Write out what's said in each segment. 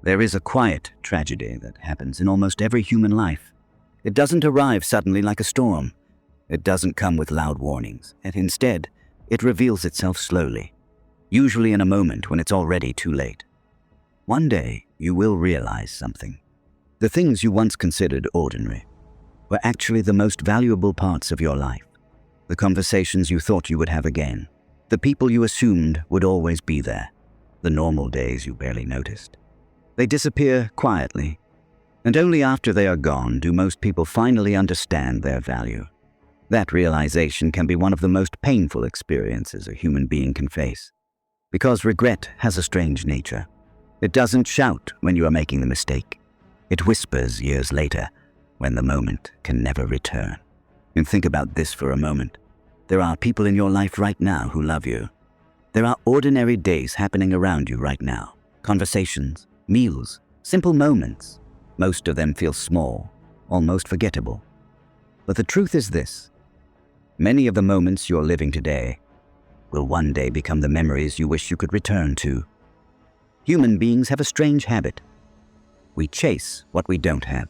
There is a quiet tragedy that happens in almost every human life. It doesn't arrive suddenly like a storm. It doesn't come with loud warnings, and instead, it reveals itself slowly, usually in a moment when it's already too late. One day, you will realize something. The things you once considered ordinary were actually the most valuable parts of your life. The conversations you thought you would have again, the people you assumed would always be there, the normal days you barely noticed. They disappear quietly, and only after they are gone do most people finally understand their value. That realization can be one of the most painful experiences a human being can face, because regret has a strange nature. It doesn't shout when you are making the mistake. It whispers years later, when the moment can never return. And think about this for a moment. There are people in your life right now who love you. There are ordinary days happening around you right now. Conversations, meals, simple moments. Most of them feel small, almost forgettable. But the truth is this. Many of the moments you're living today will one day become the memories you wish you could return to. Human beings have a strange habit. We chase what we don't have.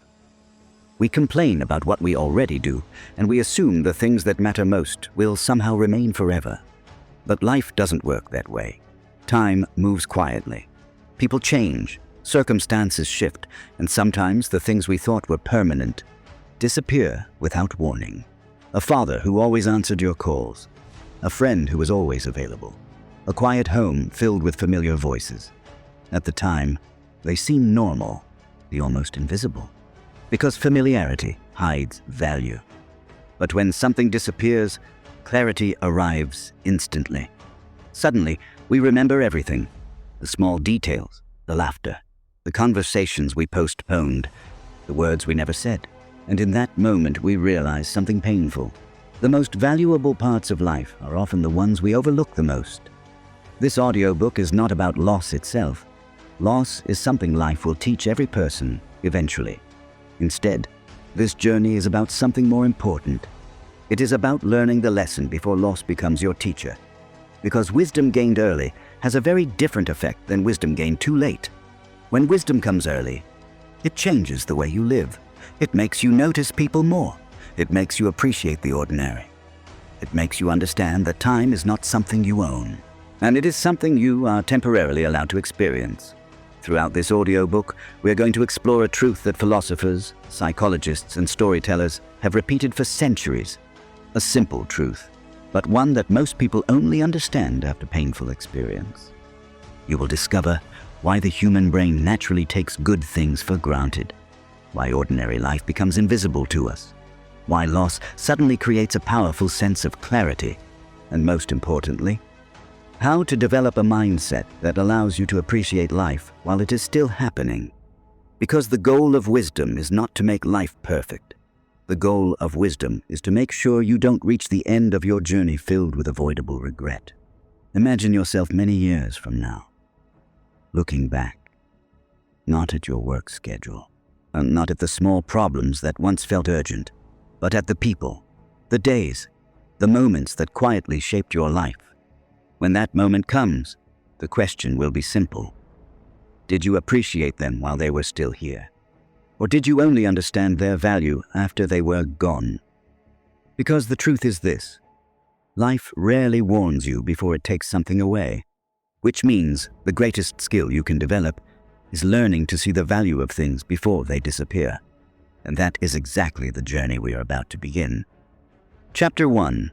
We complain about what we already do, and we assume the things that matter most will somehow remain forever. But life doesn't work that way. Time moves quietly. People change, circumstances shift, and sometimes the things we thought were permanent disappear without warning. A father who always answered your calls. A friend who was always available. A quiet home filled with familiar voices. At the time, they seem normal, the almost invisible, because familiarity hides value. But when something disappears, clarity arrives instantly. Suddenly, we remember everything. The small details, the laughter, the conversations we postponed, the words we never said. And in that moment, we realize something painful. The most valuable parts of life are often the ones we overlook the most. This audiobook is not about loss itself. Loss is something life will teach every person, eventually. Instead, this journey is about something more important. It is about learning the lesson before loss becomes your teacher. Because wisdom gained early has a very different effect than wisdom gained too late. When wisdom comes early, it changes the way you live. It makes you notice people more. It makes you appreciate the ordinary. It makes you understand that time is not something you own, and it is something you are temporarily allowed to experience. Throughout this audiobook, we are going to explore a truth that philosophers, psychologists, and storytellers have repeated for centuries. A simple truth, but one that most people only understand after painful experience. You will discover why the human brain naturally takes good things for granted, why ordinary life becomes invisible to us, why loss suddenly creates a powerful sense of clarity, and most importantly, how to develop a mindset that allows you to appreciate life while it is still happening. Because the goal of wisdom is not to make life perfect. The goal of wisdom is to make sure you don't reach the end of your journey filled with avoidable regret. Imagine yourself many years from now, looking back, not at your work schedule, and not at the small problems that once felt urgent, but at the people, the days, the moments that quietly shaped your life. When that moment comes, the question will be simple. Did you appreciate them while they were still here? Or did you only understand their value after they were gone? Because the truth is this: life rarely warns you before it takes something away, which means the greatest skill you can develop is learning to see the value of things before they disappear. And that is exactly the journey we are about to begin. Chapter 1.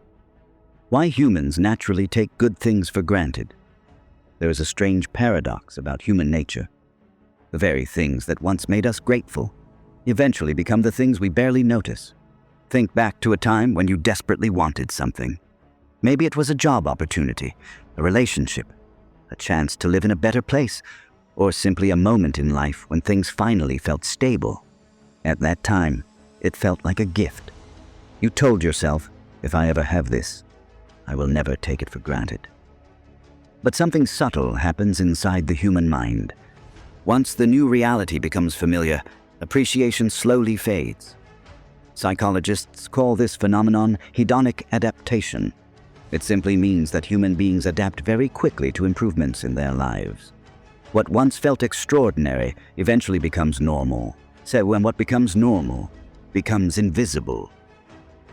Why humans naturally take good things for granted. There is a strange paradox about human nature. The very things that once made us grateful eventually become the things we barely notice. Think back to a time when you desperately wanted something. Maybe it was a job opportunity, a relationship, a chance to live in a better place, or simply a moment in life when things finally felt stable. At that time, it felt like a gift. You told yourself, if I ever have this, I will never take it for granted. But something subtle happens inside the human mind. Once the new reality becomes familiar, appreciation slowly fades. Psychologists call this phenomenon hedonic adaptation. It simply means that human beings adapt very quickly to improvements in their lives. What once felt extraordinary eventually becomes normal. So when what becomes normal becomes invisible.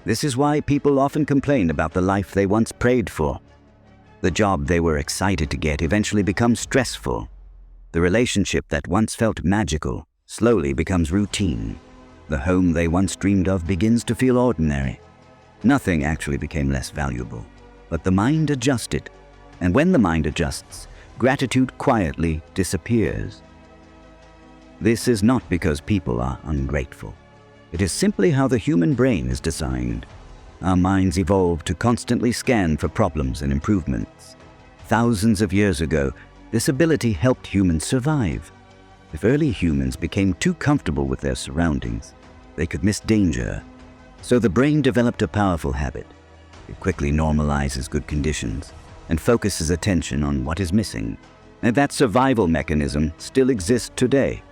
This is why people often complain about the life they once prayed for. The job they were excited to get eventually becomes stressful. The relationship that once felt magical slowly becomes routine. The home they once dreamed of begins to feel ordinary. Nothing actually became less valuable, but the mind adjusted. And when the mind adjusts, gratitude quietly disappears. This is not because people are ungrateful. It is simply how the human brain is designed. Our minds evolved to constantly scan for problems and improvements. Thousands of years ago, this ability helped humans survive. If early humans became too comfortable with their surroundings, they could miss danger. So the brain developed a powerful habit. It quickly normalizes good conditions and focuses attention on what is missing. And that survival mechanism still exists today.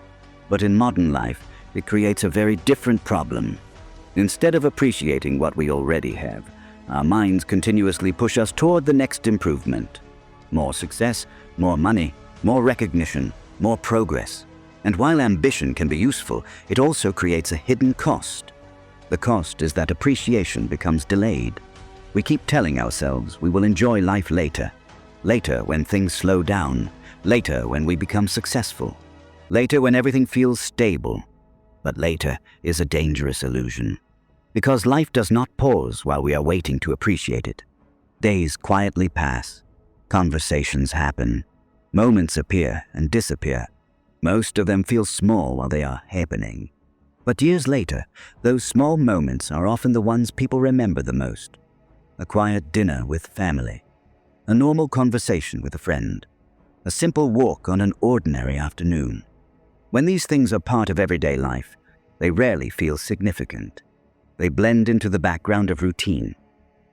But in modern life, it creates a very different problem. Instead of appreciating what we already have, our minds continuously push us toward the next improvement. More success, more money, more recognition, more progress. And while ambition can be useful, it also creates a hidden cost. The cost is that appreciation becomes delayed. We keep telling ourselves we will enjoy life later. Later when things slow down. Later when we become successful. Later when everything feels stable. But later is a dangerous illusion. Because life does not pause while we are waiting to appreciate it. Days quietly pass. Conversations happen. Moments appear and disappear. Most of them feel small while they are happening. But years later, those small moments are often the ones people remember the most. A quiet dinner with family. A normal conversation with a friend. A simple walk on an ordinary afternoon. When these things are part of everyday life, they rarely feel significant. They blend into the background of routine.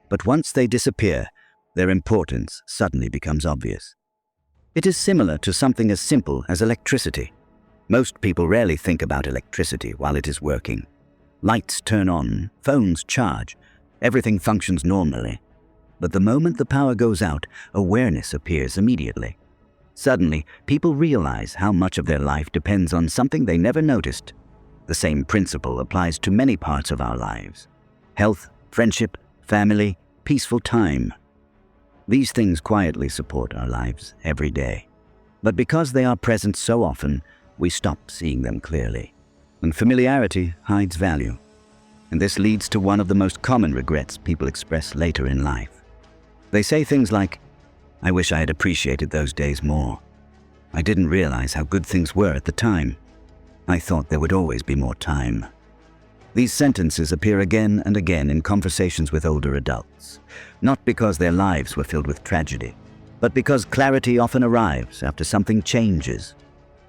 But once they disappear, their importance suddenly becomes obvious. It is similar to something as simple as electricity. Most people rarely think about electricity while it is working. Lights turn on, phones charge, everything functions normally. But the moment the power goes out, awareness appears immediately. Suddenly, people realize how much of their life depends on something they never noticed. The same principle applies to many parts of our lives. Health, friendship, family, peaceful time. These things quietly support our lives every day. But because they are present so often, we stop seeing them clearly. And familiarity hides value. And this leads to one of the most common regrets people express later in life. They say things like, "I wish I had appreciated those days more. I didn't realize how good things were at the time. I thought there would always be more time." These sentences appear again and again in conversations with older adults, not because their lives were filled with tragedy, but because clarity often arrives after something changes.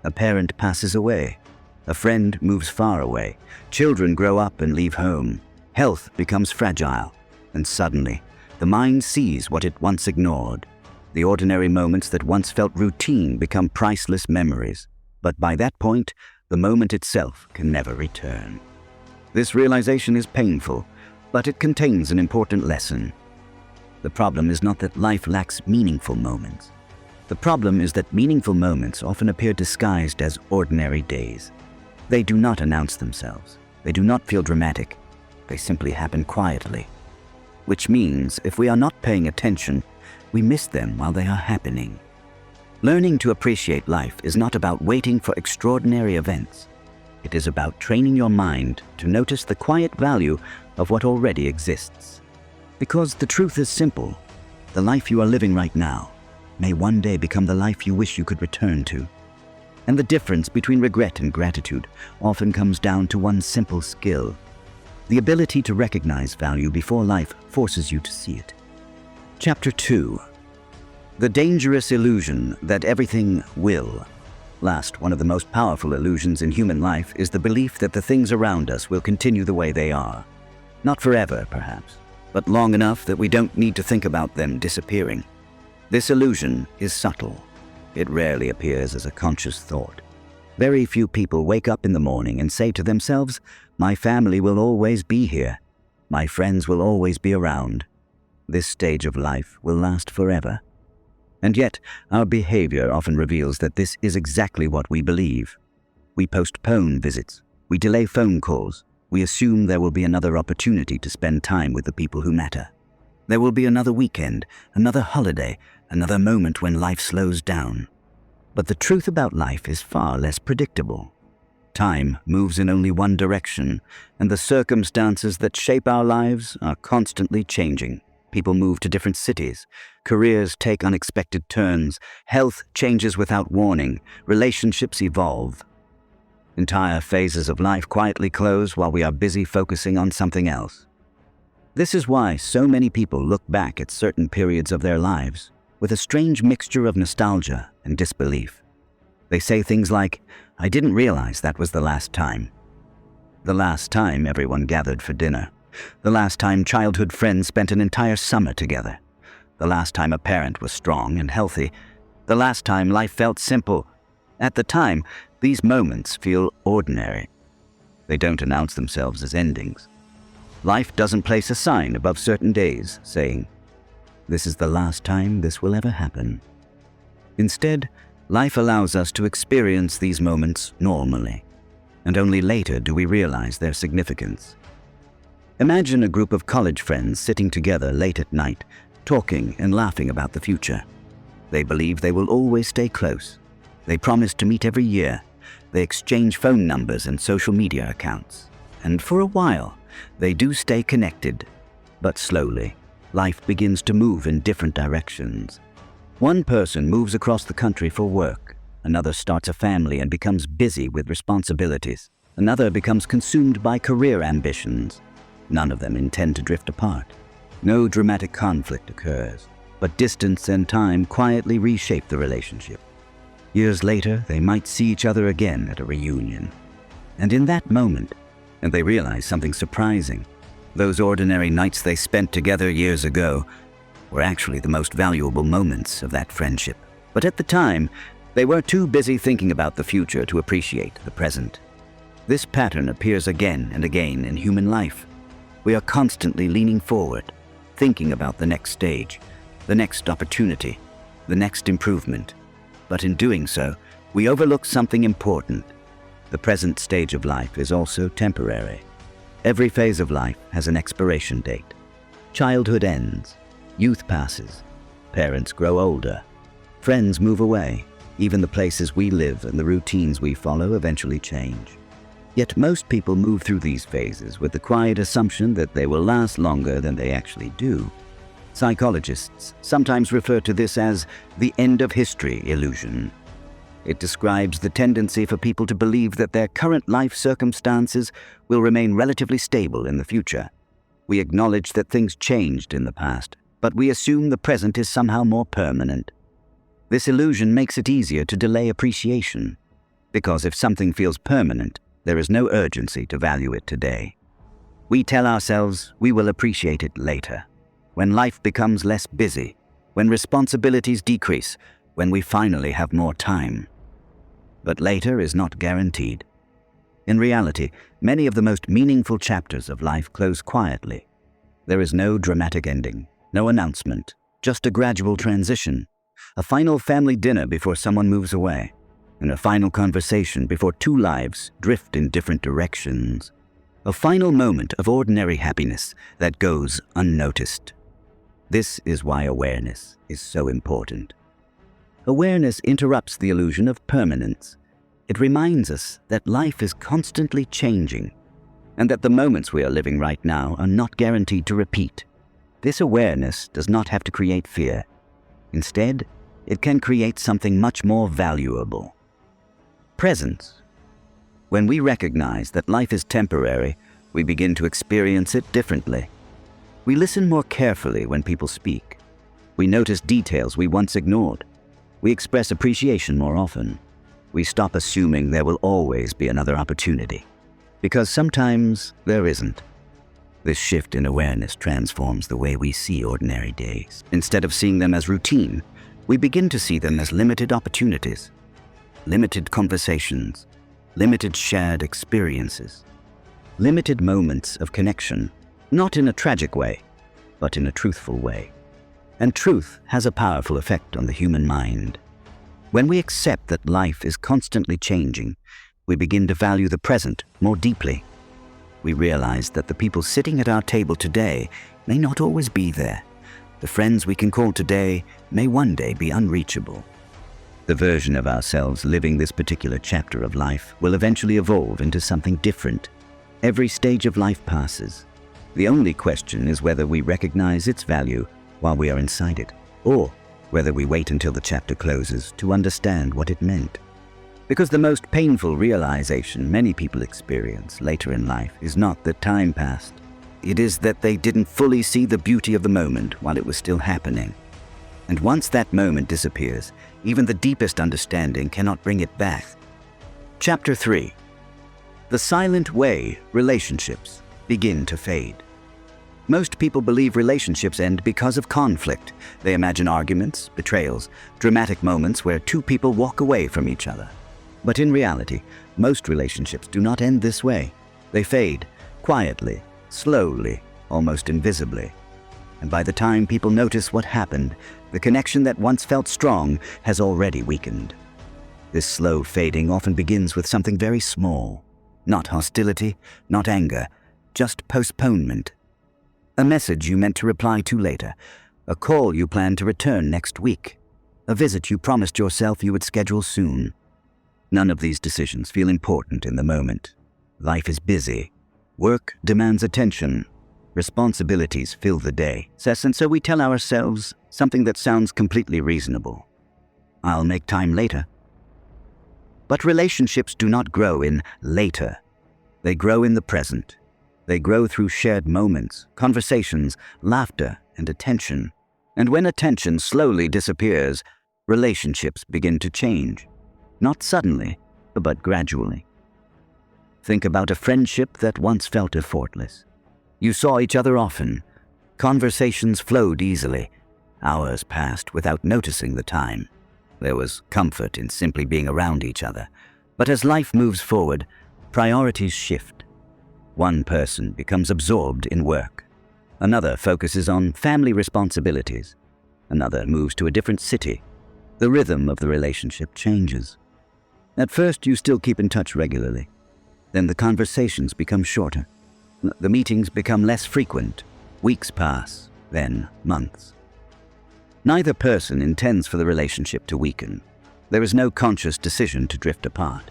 A parent passes away. A friend moves far away. Children grow up and leave home. Health becomes fragile. And suddenly, the mind sees what it once ignored. The ordinary moments that once felt routine become priceless memories. But by that point, the moment itself can never return. This realization is painful, but it contains an important lesson. The problem is not that life lacks meaningful moments. The problem is that meaningful moments often appear disguised as ordinary days. They do not announce themselves. They do not feel dramatic. They simply happen quietly. Which means, if we are not paying attention, we miss them while they are happening. Learning to appreciate life is not about waiting for extraordinary events. It is about training your mind to notice the quiet value of what already exists. Because the truth is simple. The life you are living right now may one day become the life you wish you could return to. And the difference between regret and gratitude often comes down to one simple skill. The ability to recognize value before life forces you to see it. Chapter 2. The dangerous illusion that everything will last. One of the most powerful illusions in human life is the belief that the things around us will continue the way they are. Not forever, perhaps, but long enough that we don't need to think about them disappearing. This illusion is subtle. It rarely appears as a conscious thought. Very few people wake up in the morning and say to themselves, "My family will always be here. My friends will always be around. This stage of life will last forever." And yet, our behavior often reveals that this is exactly what we believe. We postpone visits. We delay phone calls. We assume there will be another opportunity to spend time with the people who matter. There will be another weekend, another holiday, another moment when life slows down. But the truth about life is far less predictable. Time moves in only one direction, and the circumstances that shape our lives are constantly changing. People move to different cities. Careers take unexpected turns. Health changes without warning. Relationships evolve. Entire phases of life quietly close while we are busy focusing on something else. This is why so many people look back at certain periods of their lives with a strange mixture of nostalgia and disbelief. They say things like, "I didn't realize that was the last time." The last time everyone gathered for dinner. The last time childhood friends spent an entire summer together. The last time a parent was strong and healthy. The last time life felt simple. At the time, these moments feel ordinary. They don't announce themselves as endings. Life doesn't place a sign above certain days saying, "This is the last time this will ever happen." Instead, life allows us to experience these moments normally, and only later do we realize their significance. Imagine a group of college friends sitting together late at night, talking and laughing about the future. They believe they will always stay close. They promise to meet every year. They exchange phone numbers and social media accounts. And for a while, they do stay connected. But slowly, life begins to move in different directions. One person moves across the country for work. Another starts a family and becomes busy with responsibilities. Another becomes consumed by career ambitions. None of them intend to drift apart. No dramatic conflict occurs, but distance and time quietly reshape the relationship. Years later, they might see each other again at a reunion. And in that moment, they realize something surprising. Those ordinary nights they spent together years ago were actually the most valuable moments of that friendship. But at the time, they were too busy thinking about the future to appreciate the present. This pattern appears again and again in human life. We are constantly leaning forward, thinking about the next stage, the next opportunity, the next improvement. But in doing so, we overlook something important. The present stage of life is also temporary. Every phase of life has an expiration date. Childhood ends, youth passes, parents grow older, friends move away, even the places we live and the routines we follow eventually change. Yet most people move through these phases with the quiet assumption that they will last longer than they actually do. Psychologists sometimes refer to this as the end of history illusion. It describes the tendency for people to believe that their current life circumstances will remain relatively stable in the future. We acknowledge that things changed in the past, but we assume the present is somehow more permanent. This illusion makes it easier to delay appreciation, because if something feels permanent, there is no urgency to value it today. We tell ourselves we will appreciate it later, when life becomes less busy, when responsibilities decrease, when we finally have more time. But later is not guaranteed. In reality, many of the most meaningful chapters of life close quietly. There is no dramatic ending, no announcement, just a gradual transition, a final family dinner before someone moves away, and a final conversation before two lives drift in different directions. A final moment of ordinary happiness that goes unnoticed. This is why awareness is so important. Awareness interrupts the illusion of permanence. It reminds us that life is constantly changing, and that the moments we are living right now are not guaranteed to repeat. This awareness does not have to create fear. Instead, it can create something much more valuable. Presence. When we recognize that life is temporary, we begin to experience it differently. We listen more carefully when people speak. We notice details we once ignored. We express appreciation more often. We stop assuming there will always be another opportunity, because sometimes there isn't. This shift in awareness transforms the way we see ordinary days. Instead of seeing them as routine, we begin to see them as limited opportunities, limited conversations, limited shared experiences, limited moments of connection, not in a tragic way, but in a truthful way. And truth has a powerful effect on the human mind. When we accept that life is constantly changing, we begin to value the present more deeply. We realize that the people sitting at our table today may not always be there. The friends we can call today may one day be unreachable. The version of ourselves living this particular chapter of life will eventually evolve into something different. Every stage of life passes. The only question is whether we recognize its value while we are inside it, or whether we wait until the chapter closes to understand what it meant. Because the most painful realization many people experience later in life is not that time passed. It is that they didn't fully see the beauty of the moment while it was still happening. And once that moment disappears, even the deepest understanding cannot bring it back. Chapter 3. The silent way relationships begin to fade. Most people believe relationships end because of conflict. They imagine arguments, betrayals, dramatic moments where two people walk away from each other. But in reality, most relationships do not end this way. They fade, quietly, slowly, almost invisibly. And by the time people notice what happened, the connection that once felt strong has already weakened. This slow fading often begins with something very small. Not hostility, not anger, just postponement. A message you meant to reply to later, a call you planned to return next week, a visit you promised yourself you would schedule soon. None of these decisions feel important in the moment. Life is busy. Work demands attention. Responsibilities fill the day. And so we tell ourselves something that sounds completely reasonable. I'll make time later. But relationships do not grow in later. They grow in the present. They grow through shared moments, conversations, laughter, and attention. And when attention slowly disappears, relationships begin to change. Not suddenly, but gradually. Think about a friendship that once felt effortless. You saw each other often. Conversations flowed easily. Hours passed without noticing the time. There was comfort in simply being around each other. But as life moves forward, priorities shift. One person becomes absorbed in work. Another focuses on family responsibilities. Another moves to a different city. The rhythm of the relationship changes. At first, you still keep in touch regularly. Then the conversations become shorter. The meetings become less frequent. Weeks pass, then months. Neither person intends for the relationship to weaken. There is no conscious decision to drift apart.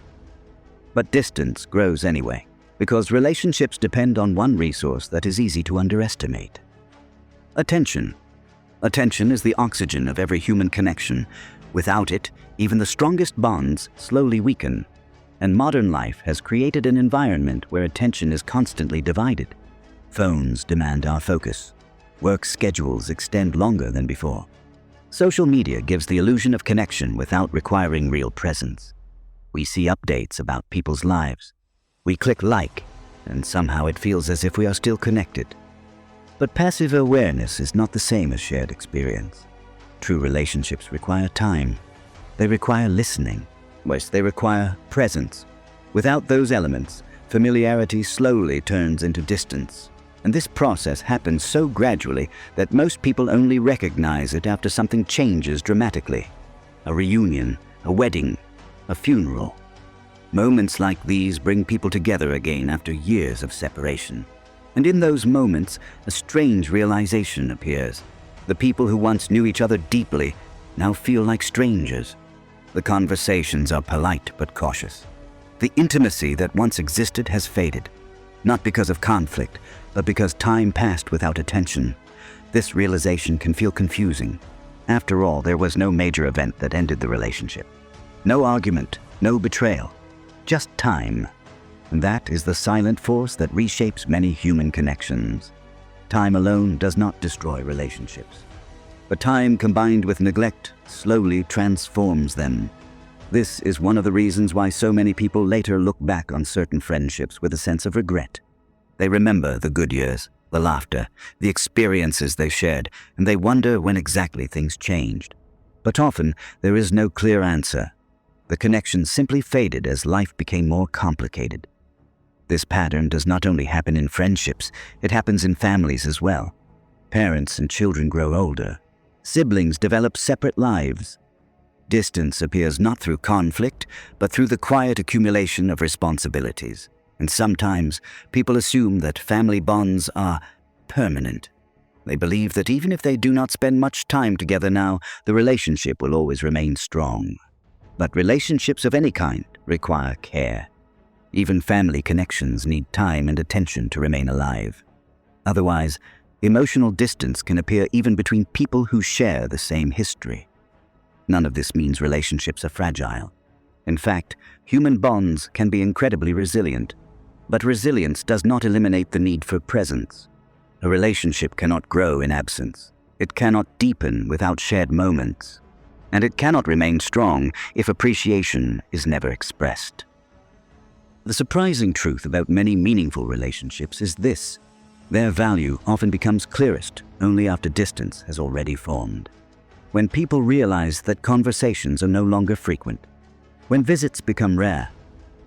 But distance grows anyway, because relationships depend on one resource that is easy to underestimate. Attention. Attention is the oxygen of every human connection. Without it, even the strongest bonds slowly weaken. And modern life has created an environment where attention is constantly divided. Phones demand our focus. Work schedules extend longer than before. Social media gives the illusion of connection without requiring real presence. We see updates about people's lives. We click like, and somehow it feels as if we are still connected. But passive awareness is not the same as shared experience. True relationships require time. They require listening. They require presence. Without those elements, familiarity slowly turns into distance. And this process happens so gradually that most people only recognize it after something changes dramatically. A reunion, a wedding, a funeral. Moments like these bring people together again after years of separation. And in those moments, a strange realization appears. The people who once knew each other deeply now feel like strangers. The conversations are polite but cautious. The intimacy that once existed has faded, not because of conflict, but because time passed without attention. This realization can feel confusing. After all, there was no major event that ended the relationship. No argument, no betrayal, just time. And that is the silent force that reshapes many human connections. Time alone does not destroy relationships. But time combined with neglect slowly transforms them. This is one of the reasons why so many people later look back on certain friendships with a sense of regret. They remember the good years, the laughter, the experiences they shared, and they wonder when exactly things changed. But often, there is no clear answer. The connection simply faded as life became more complicated. This pattern does not only happen in friendships, it happens in families as well. Parents and children grow older. Siblings develop separate lives. Distance appears not through conflict, but through the quiet accumulation of responsibilities. And sometimes people assume that family bonds are permanent. They believe that even if they do not spend much time together now, the relationship will always remain strong. But relationships of any kind require care. Even family connections need time and attention to remain alive. Otherwise, emotional distance can appear even between people who share the same history. None of this means relationships are fragile. In fact, human bonds can be incredibly resilient. But resilience does not eliminate the need for presence. A relationship cannot grow in absence. It cannot deepen without shared moments. And it cannot remain strong if appreciation is never expressed. The surprising truth about many meaningful relationships is this: their value often becomes clearest only after distance has already formed. When people realize that conversations are no longer frequent, when visits become rare,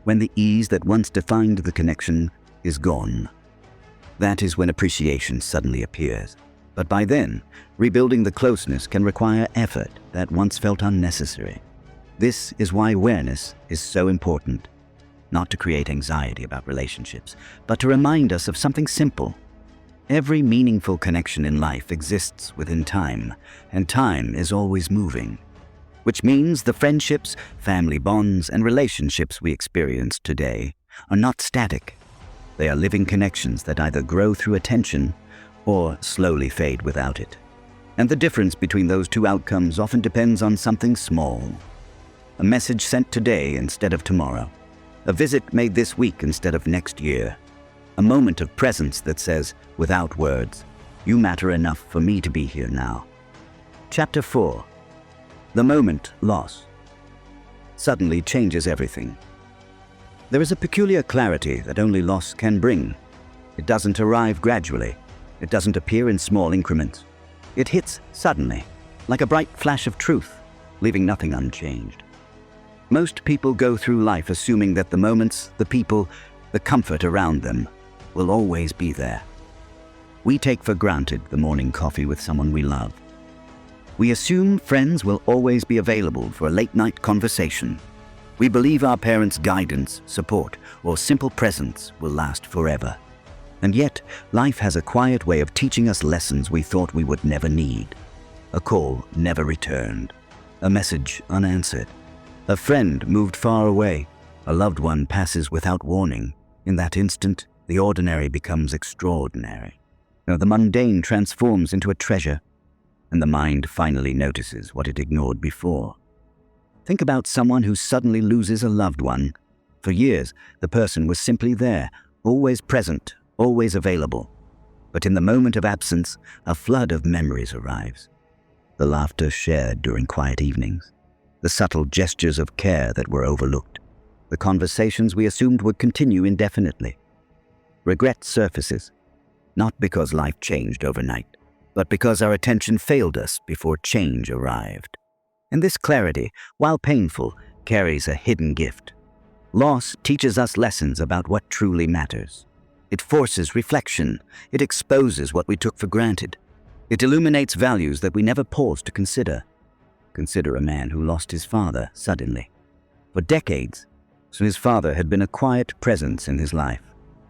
when the ease that once defined the connection is gone, that is when appreciation suddenly appears. But by then, rebuilding the closeness can require effort that once felt unnecessary. This is why awareness is so important. Not to create anxiety about relationships, but to remind us of something simple. Every meaningful connection in life exists within time, and time is always moving. Which means the friendships, family bonds, and relationships we experience today are not static. They are living connections that either grow through attention or slowly fade without it. And the difference between those two outcomes often depends on something small. A message sent today instead of tomorrow. A visit made this week instead of next year. A moment of presence that says, without words, "You matter enough for me to be here now." Chapter 4. The moment loss suddenly changes everything. There is a peculiar clarity that only loss can bring. It doesn't arrive gradually. It doesn't appear in small increments. It hits suddenly, like a bright flash of truth, leaving nothing unchanged. Most people go through life assuming that the moments, the people, the comfort around them will always be there. We take for granted the morning coffee with someone we love. We assume friends will always be available for a late-night conversation. We believe our parents' guidance, support, or simple presence will last forever. And yet, life has a quiet way of teaching us lessons we thought we would never need. A call never returned. A message unanswered. A friend moved far away. A loved one passes without warning. In that instant, the ordinary becomes extraordinary. Now, the mundane transforms into a treasure, and the mind finally notices what it ignored before. Think about someone who suddenly loses a loved one. For years, the person was simply there, always present, always available. But in the moment of absence, a flood of memories arrives. The laughter shared during quiet evenings, the subtle gestures of care that were overlooked, the conversations we assumed would continue indefinitely. Regret surfaces, not because life changed overnight, but because our attention failed us before change arrived. And this clarity, while painful, carries a hidden gift. Loss teaches us lessons about what truly matters. It forces reflection. It exposes what we took for granted. It illuminates values that we never paused to consider. Consider a man who lost his father suddenly. For decades, so his father had been a quiet presence in his life,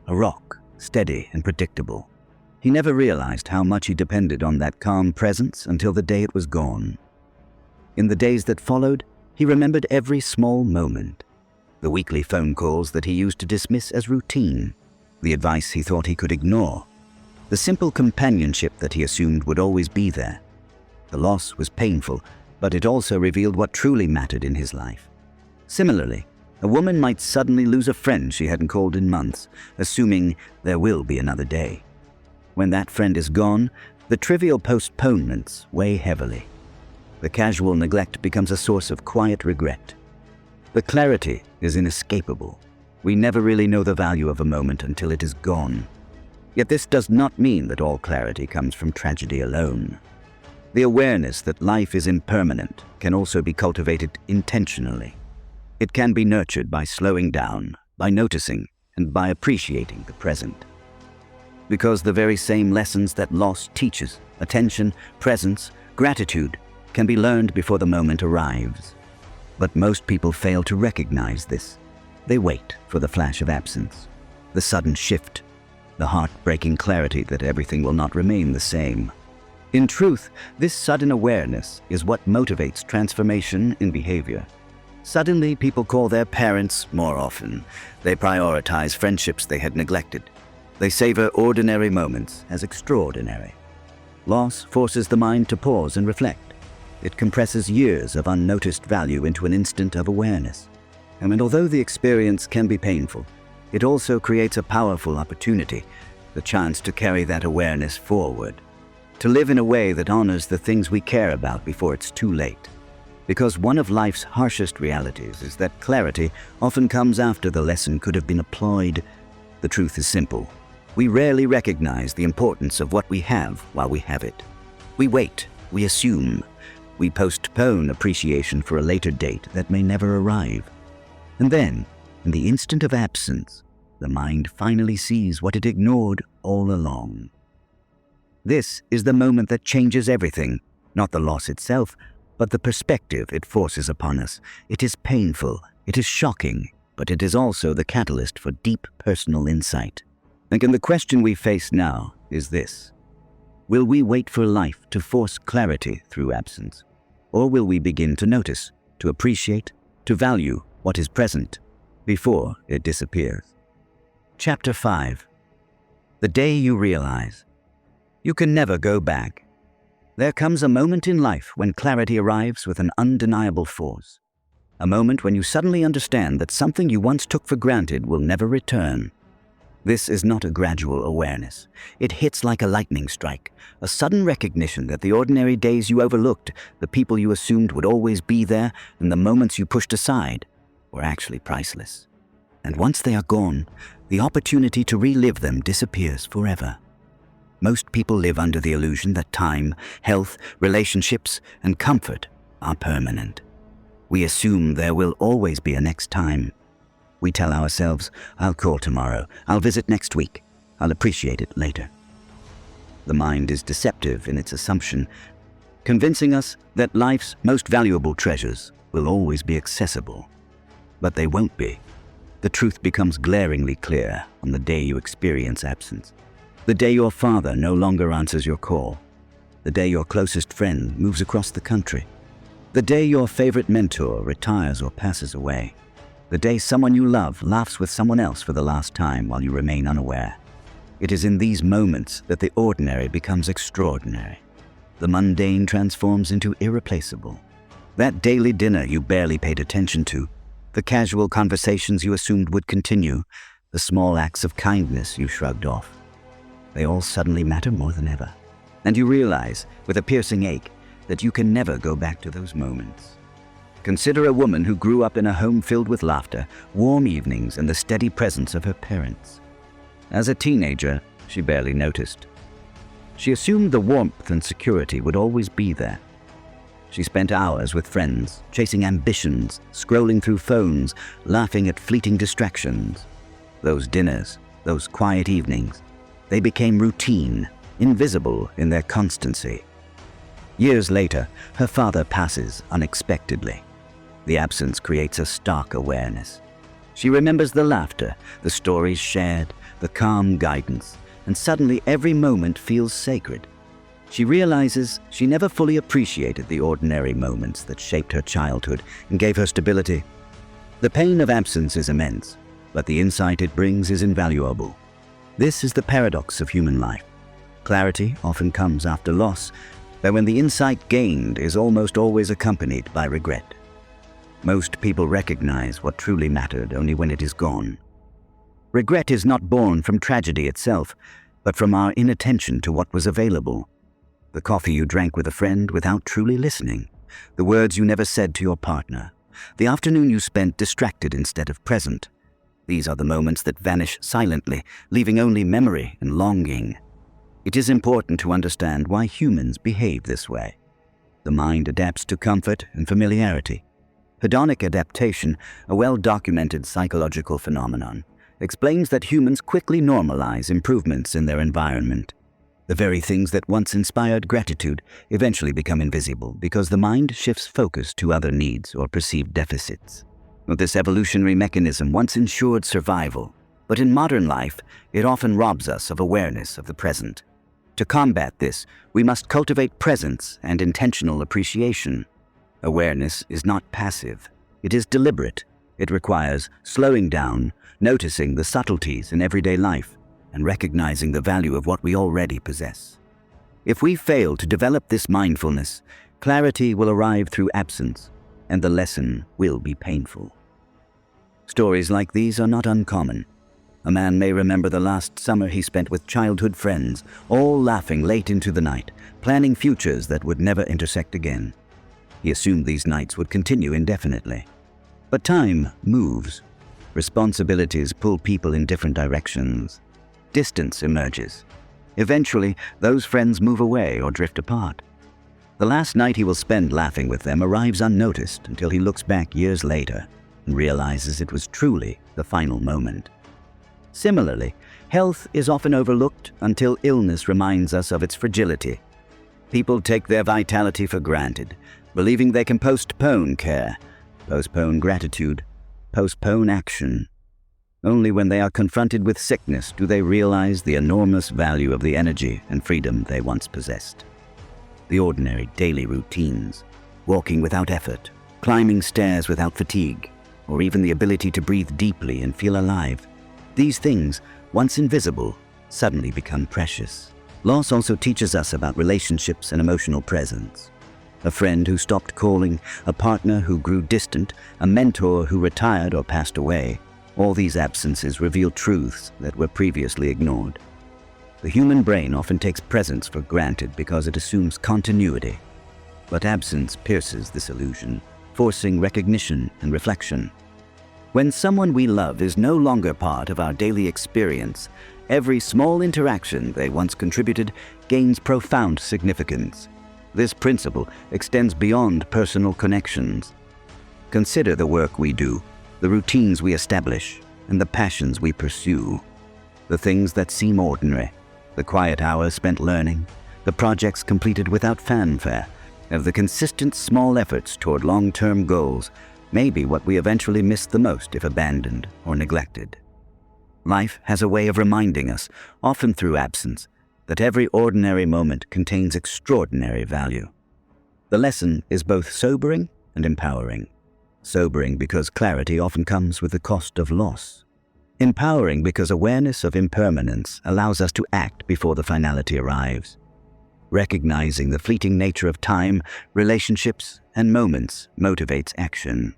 a rock, steady and predictable. He never realized how much he depended on that calm presence until the day it was gone. In the days that followed, he remembered every small moment. The weekly phone calls that he used to dismiss as routine, the advice he thought he could ignore, the simple companionship that he assumed would always be there. The loss was painful, but it also revealed what truly mattered in his life. Similarly, a woman might suddenly lose a friend she hadn't called in months, assuming there will be another day. When that friend is gone, the trivial postponements weigh heavily. The casual neglect becomes a source of quiet regret. The clarity is inescapable. We never really know the value of a moment until it is gone. Yet this does not mean that all clarity comes from tragedy alone. The awareness that life is impermanent can also be cultivated intentionally. It can be nurtured by slowing down, by noticing, and by appreciating the present. Because the very same lessons that loss teaches, attention, presence, Gratitude can be learned before the moment arrives. But most people fail to recognize this. They wait for the flash of absence, the sudden shift, the heart-breaking clarity that everything will not remain the same. In truth, this sudden awareness is what motivates transformation in behavior. Suddenly, people call their parents more often. They prioritize friendships they had neglected. They savor ordinary moments as extraordinary. Loss forces the mind to pause and reflect. It compresses years of unnoticed value into an instant of awareness. And although the experience can be painful, it also creates a powerful opportunity, the chance to carry that awareness forward, to live in a way that honors the things we care about before it's too late. Because one of life's harshest realities is that clarity often comes after the lesson could have been applied. The truth is simple. We rarely recognize the importance of what we have while we have it. We wait, we assume, we postpone appreciation for a later date that may never arrive. And then, in the instant of absence, the mind finally sees what it ignored all along. This is the moment that changes everything, not the loss itself, but the perspective it forces upon us. It is painful, it is shocking, but it is also the catalyst for deep personal insight. And the question we face now is this: will we wait for life to force clarity through absence? Or will we begin to notice, to appreciate, to value what is present before it disappears? Chapter 5. The day you realize you can never go back. There comes a moment in life when clarity arrives with an undeniable force. A moment when you suddenly understand that something you once took for granted will never return. This is not a gradual awareness. It hits like a lightning strike, a sudden recognition that the ordinary days you overlooked, the people you assumed would always be there, and the moments you pushed aside were actually priceless. And once they are gone, the opportunity to relive them disappears forever. Most people live under the illusion that time, health, relationships, and comfort are permanent. We assume there will always be a next time. We tell ourselves, I'll call tomorrow, I'll visit next week, I'll appreciate it later. The mind is deceptive in its assumption, convincing us that life's most valuable treasures will always be accessible. But they won't be. The truth becomes glaringly clear on the day you experience absence. The day your father no longer answers your call. The day your closest friend moves across the country. The day your favorite mentor retires or passes away. The day someone you love laughs with someone else for the last time while you remain unaware. It is in these moments that the ordinary becomes extraordinary. The mundane transforms into irreplaceable. That daily dinner you barely paid attention to, the casual conversations you assumed would continue, the small acts of kindness you shrugged off. They all suddenly matter more than ever. And you realize, with a piercing ache, that you can never go back to those moments. Consider a woman who grew up in a home filled with laughter, warm evenings, and the steady presence of her parents. As a teenager, she barely noticed. She assumed the warmth and security would always be there. She spent hours with friends, chasing ambitions, scrolling through phones, laughing at fleeting distractions. Those dinners, those quiet evenings, they became routine, invisible in their constancy. Years later, her father passes unexpectedly. The absence creates a stark awareness. She remembers the laughter, the stories shared, the calm guidance, and suddenly every moment feels sacred. She realizes she never fully appreciated the ordinary moments that shaped her childhood and gave her stability. The pain of absence is immense, but the insight it brings is invaluable. This is the paradox of human life. Clarity often comes after loss, but when the insight gained is almost always accompanied by regret. Most people recognize what truly mattered only when it is gone. Regret is not born from tragedy itself, but from our inattention to what was available. The coffee you drank with a friend without truly listening, the words you never said to your partner, the afternoon you spent distracted instead of present. These are the moments that vanish silently, leaving only memory and longing. It is important to understand why humans behave this way. The mind adapts to comfort and familiarity. Hedonic adaptation, a well-documented psychological phenomenon, explains that humans quickly normalize improvements in their environment. The very things that once inspired gratitude eventually become invisible because the mind shifts focus to other needs or perceived deficits. This evolutionary mechanism once ensured survival, but in modern life, it often robs us of awareness of the present. To combat this, we must cultivate presence and intentional appreciation. Awareness is not passive. It is deliberate. It requires slowing down, noticing the subtleties in everyday life, and recognizing the value of what we already possess. If we fail to develop this mindfulness, clarity will arrive through absence, and the lesson will be painful. Stories like these are not uncommon. A man may remember the last summer he spent with childhood friends, all laughing late into the night, planning futures that would never intersect again. He assumed these nights would continue indefinitely. But time moves. Responsibilities pull people in different directions. Distance emerges. Eventually, those friends move away or drift apart. The last night he will spend laughing with them arrives unnoticed until he looks back years later and realizes it was truly the final moment. Similarly, health is often overlooked until illness reminds us of its fragility. People take their vitality for granted, believing they can postpone care, postpone gratitude, postpone action. Only when they are confronted with sickness do they realize the enormous value of the energy and freedom they once possessed. The ordinary daily routines, walking without effort, climbing stairs without fatigue, or even the ability to breathe deeply and feel alive. These things, once invisible, suddenly become precious. Loss also teaches us about relationships and emotional presence. A friend who stopped calling, a partner who grew distant, a mentor who retired or passed away. All these absences reveal truths that were previously ignored. The human brain often takes presence for granted because it assumes continuity. But absence pierces this illusion, forcing recognition and reflection. When someone we love is no longer part of our daily experience, every small interaction they once contributed gains profound significance. This principle extends beyond personal connections. Consider the work we do, the routines we establish, and the passions we pursue. The things that seem ordinary, the quiet hours spent learning, the projects completed without fanfare, and the consistent small efforts toward long-term goals may be what we eventually miss the most if abandoned or neglected. Life has a way of reminding us, often through absence, that every ordinary moment contains extraordinary value. The lesson is both sobering and empowering. Sobering because clarity often comes with the cost of loss. Empowering because awareness of impermanence allows us to act before the finality arrives. Recognizing the fleeting nature of time, relationships, and moments motivates action.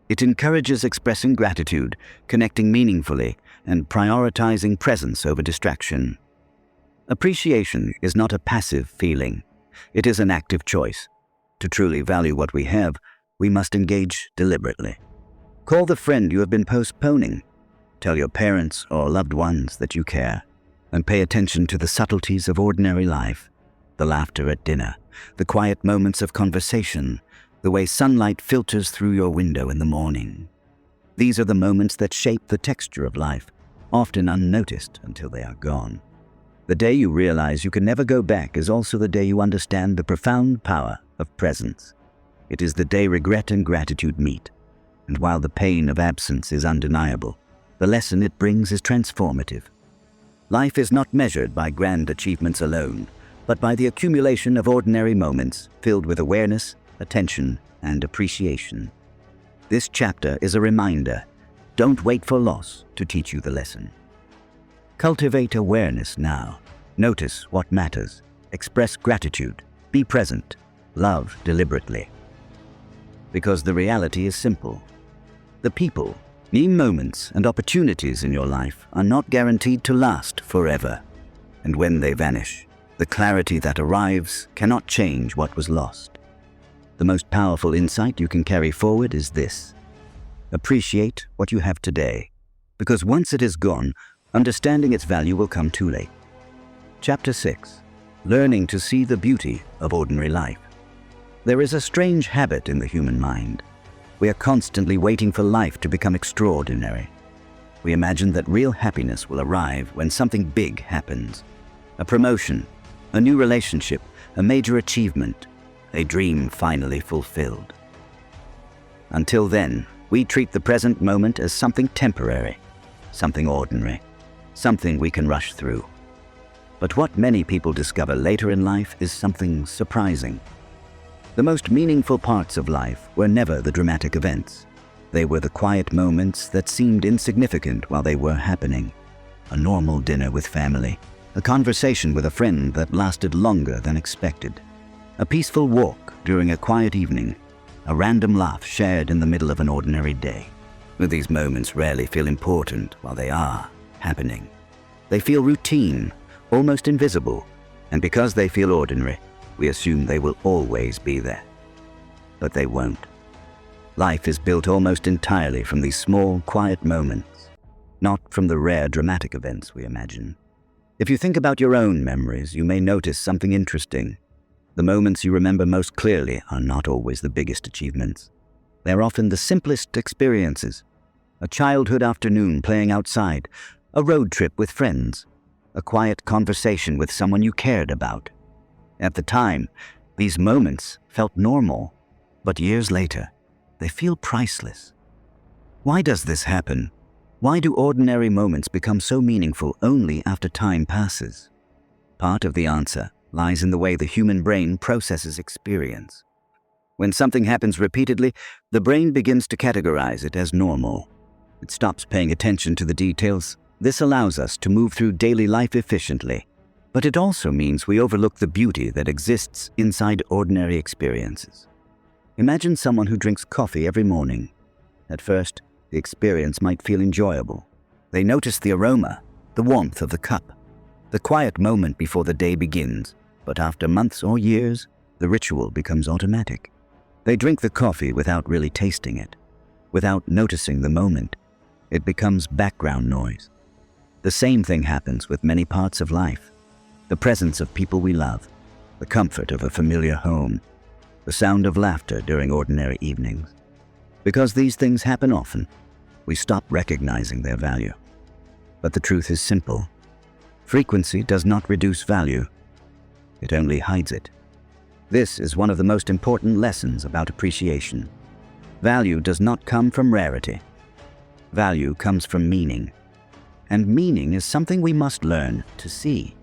It encourages expressing gratitude, connecting meaningfully, and prioritizing presence over distraction. Appreciation is not a passive feeling. It is an active choice. To truly value what we have, we must engage deliberately. Call the friend you have been postponing. Tell your parents or loved ones that you care, and pay attention to the subtleties of ordinary life. The laughter at dinner, the quiet moments of conversation, the way sunlight filters through your window in the morning. These are the moments that shape the texture of life, often unnoticed until they are gone. The day you realize you can never go back is also the day you understand the profound power of presence. It is the day regret and gratitude meet, and while the pain of absence is undeniable, the lesson it brings is transformative. Life is not measured by grand achievements alone, but by the accumulation of ordinary moments filled with awareness, attention, and appreciation. This chapter is a reminder: don't wait for loss to teach you the lesson. Cultivate awareness now. Notice what matters. Express gratitude. Be present. Love deliberately. Because the reality is simple. The people, moments, and opportunities in your life are not guaranteed to last forever. And when they vanish, the clarity that arrives cannot change what was lost. The most powerful insight you can carry forward is this: appreciate what you have today, because once it is gone, understanding its value will come too late. Chapter 6. Learning to see the beauty of ordinary life. There is a strange habit in the human mind. We are constantly waiting for life to become extraordinary. We imagine that real happiness will arrive when something big happens: a promotion, a new relationship, a major achievement, a dream finally fulfilled. Until then, we treat the present moment as something temporary, something ordinary, something we can rush through. But what many people discover later in life is something surprising. The most meaningful parts of life were never the dramatic events. They were the quiet moments that seemed insignificant while they were happening. A normal dinner with family, a conversation with a friend that lasted longer than expected, a peaceful walk during a quiet evening, a random laugh shared in the middle of an ordinary day. These moments rarely feel important while they are happening. They feel routine, almost invisible, and because they feel ordinary, we assume they will always be there. But they won't. Life is built almost entirely from these small, quiet moments, not from the rare dramatic events we imagine. If you think about your own memories, you may notice something interesting. The moments you remember most clearly are not always the biggest achievements. They're often the simplest experiences. A childhood afternoon playing outside, a road trip with friends, a quiet conversation with someone you cared about. At the time, these moments felt normal, but years later, they feel priceless. Why does this happen? Why do ordinary moments become so meaningful only after time passes? Part of the answer lies in the way the human brain processes experience. When something happens repeatedly, the brain begins to categorize it as normal. It stops paying attention to the details. This allows us to move through daily life efficiently, but it also means we overlook the beauty that exists inside ordinary experiences. Imagine someone who drinks coffee every morning. At first, the experience might feel enjoyable. They notice the aroma, the warmth of the cup, the quiet moment before the day begins. But after months or years, the ritual becomes automatic. They drink the coffee without really tasting it, without noticing the moment. It becomes background noise. The same thing happens with many parts of life. The presence of people we love, the comfort of a familiar home, the sound of laughter during ordinary evenings. Because these things happen often, we stop recognizing their value. But the truth is simple. Frequency does not reduce value. It only hides it. This is one of the most important lessons about appreciation. Value does not come from rarity. Value comes from meaning. And meaning is something we must learn to see.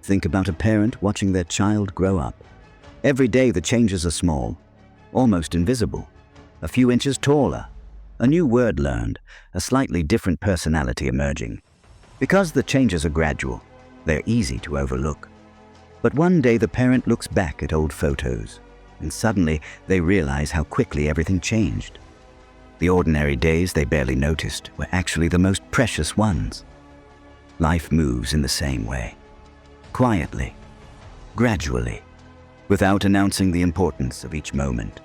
Think about a parent watching their child grow up. Every day the changes are small, almost invisible. A few inches taller, a new word learned, a slightly different personality emerging. Because the changes are gradual, they're easy to overlook. But one day the parent looks back at old photos, and suddenly they realize how quickly everything changed. The ordinary days they barely noticed were actually the most precious ones. Life moves in the same way. Quietly, gradually, without announcing the importance of each moment.